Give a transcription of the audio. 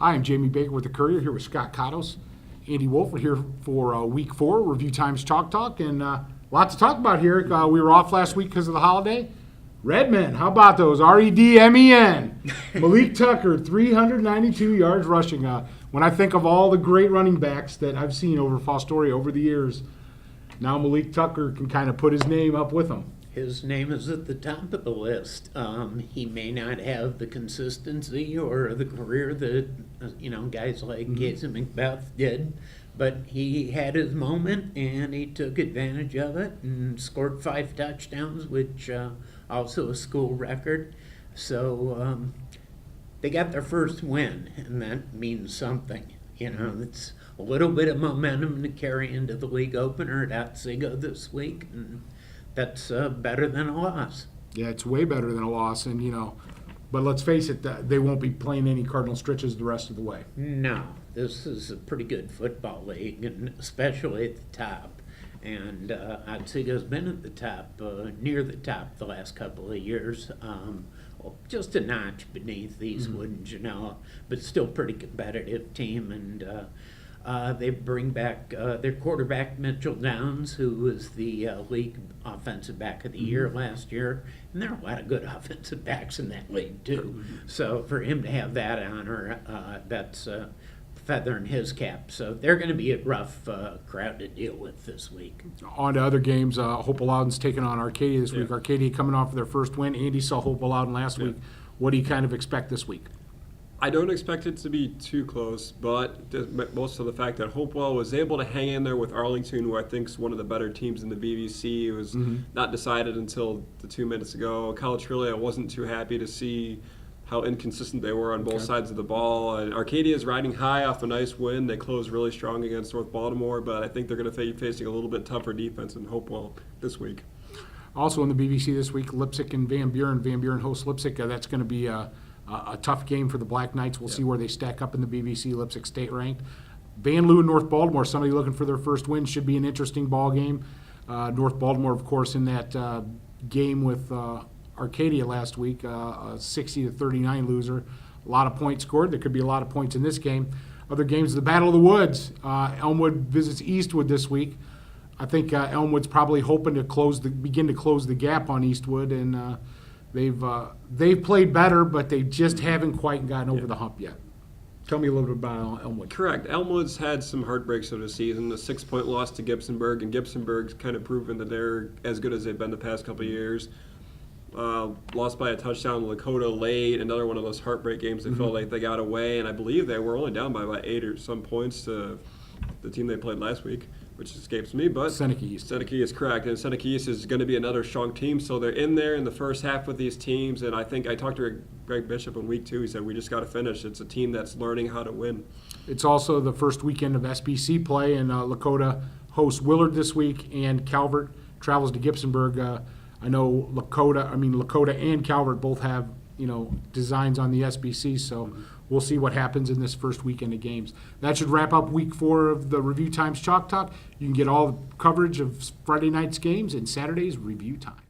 Hi, I'm Jamie Baker with the Courier here with Scott Cottos. Andy Wolf. We're here for Week 4, Review Times Chalk Talk, and lots to talk about here. We were off last week because of the holiday. Redmen, how about those? R-E-D-M-E-N. Malik Tucker, 392 yards rushing. When I think of all the great running backs that I've seen over Fostoria over the years, now Malik Tucker can kind of put his name up with them. His name is at the top of the list. He may not have the consistency or the career that guys like Casey Macbeth did, but he had his moment and he took advantage of it and scored 5 touchdowns, which also a school record. So they got their first win, and that means something. It's a little bit of momentum to carry into the league opener at Otsego this week, and that's better than a loss. Yeah, it's way better than a loss, and but let's face it, they won't be playing any Cardinal stretches the rest of the way. No, this is a pretty good football league, and especially at the top. And Otsego's been at the top, near the top, the last couple of years. Just a notch beneath these, wouldn't you know? But still pretty competitive team, and they bring back their quarterback, Mitchell Downs, who was the league offensive back of the year last year. And there are a lot of good offensive backs in that league, too. So for him to have that honor, that's a feather in his cap. So they're going to be a rough crowd to deal with this week. On to other games, Hope Loudon's taking on Arcadia this week. Arcadia coming off of their first win. Andy saw Hope Loudon last week. What do you kind of expect this week? I don't expect it to be too close, but most of the fact that Hopewell was able to hang in there with Arlington, who I think is one of the better teams in the BVC. It was not decided until the 2 minutes ago. College Trilly, I wasn't too happy to see how inconsistent they were on both sides of the ball. And Arcadia is riding high off a nice win. They closed really strong against North Baltimore, but I think they're going to be facing a little bit tougher defense in Hopewell this week. Also in the BVC this week, Lipsick and Van Buren. Van Buren hosts Lipsick. That's going to be a tough game for the Black Knights. We'll see where they stack up in the BVC. Lipsick state ranked. Van Loo and North Baltimore, somebody looking for their first win, should be an interesting ball game. North Baltimore, of course, in that game with Arcadia last week, a 60-39 loser. A lot of points scored. There could be a lot of points in this game. Other games, the Battle of the Woods. Elmwood visits Eastwood this week. I think Elmwood's probably hoping to begin to close the gap on Eastwood, and they've played better, but they just haven't quite gotten over the hump yet. Tell me a little bit about Elmwood. Correct. Elmwood's had some heartbreaks of the season. A 6-point loss to Gibsonburg, and Gibsonburg's kind of proven that they're as good as they've been the past couple of years. Lost by a touchdown to Lakota late, another one of those heartbreak games they felt like they got away, and I believe they were only down by about 8 or some points to the team they played last week, which escapes me, but Seneca East. Seneca is correct, and Seneca East is going to be another strong team, so they're in there in the first half with these teams, and I think I talked to Greg Bishop in week 2. He said, we just got to finish. It's a team that's learning how to win. It's also the first weekend of SBC play, and Lakota hosts Willard this week, and Calvert travels to Gibsonburg. I know Lakota and Calvert both have, designs on the SBC, so we'll see what happens in this first weekend of games. That should wrap up week 4 of the Review Times Chalk Talk. You can get all the coverage of Friday night's games and Saturday's Review Time.